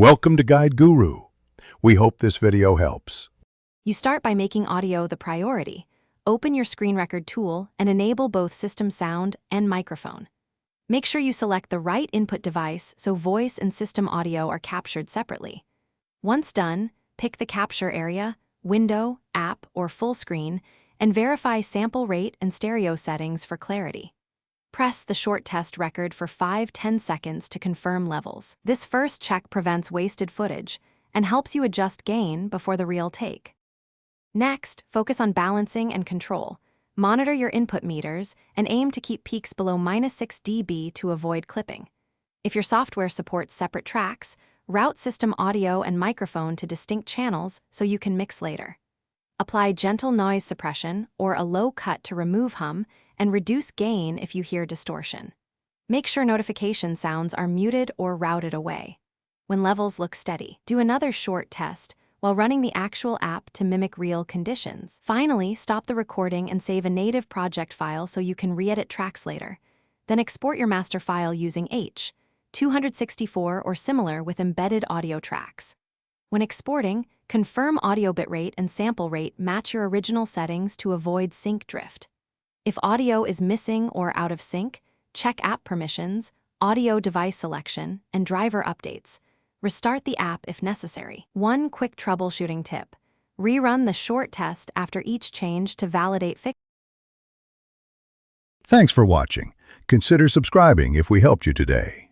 Welcome to Guide Guru. We hope this video helps. You start by making audio the priority. Open your screen record tool and enable both system sound and microphone. Make sure you select the right input device so voice and system audio are captured separately. Once done, pick the capture area, window, app, or full screen, and verify sample rate and stereo settings for clarity. Press the short test record for 5-10 seconds to confirm levels. This first check prevents wasted footage and helps you adjust gain before the real take. Next, focus on balancing and control. Monitor your input meters and aim to keep peaks below -6 dB to avoid clipping. If your software supports separate tracks, route system audio and microphone to distinct channels so you can mix later. Apply gentle noise suppression or a low cut to remove hum and reduce gain if you hear distortion. Make sure notification sounds are muted or routed away. When levels look steady, do another short test while running the actual app to mimic real conditions. Finally, stop the recording and save a native project file so you can re-edit tracks later. Then export your master file using H.264 or similar with embedded audio tracks. When exporting, confirm audio bitrate and sample rate match your original settings to avoid sync drift. If audio is missing or out of sync, check app permissions, audio device selection, and driver updates. Restart the app if necessary. One quick troubleshooting tip: rerun the short test after each change to validate fix. Thanks for watching. Consider subscribing if we helped you today.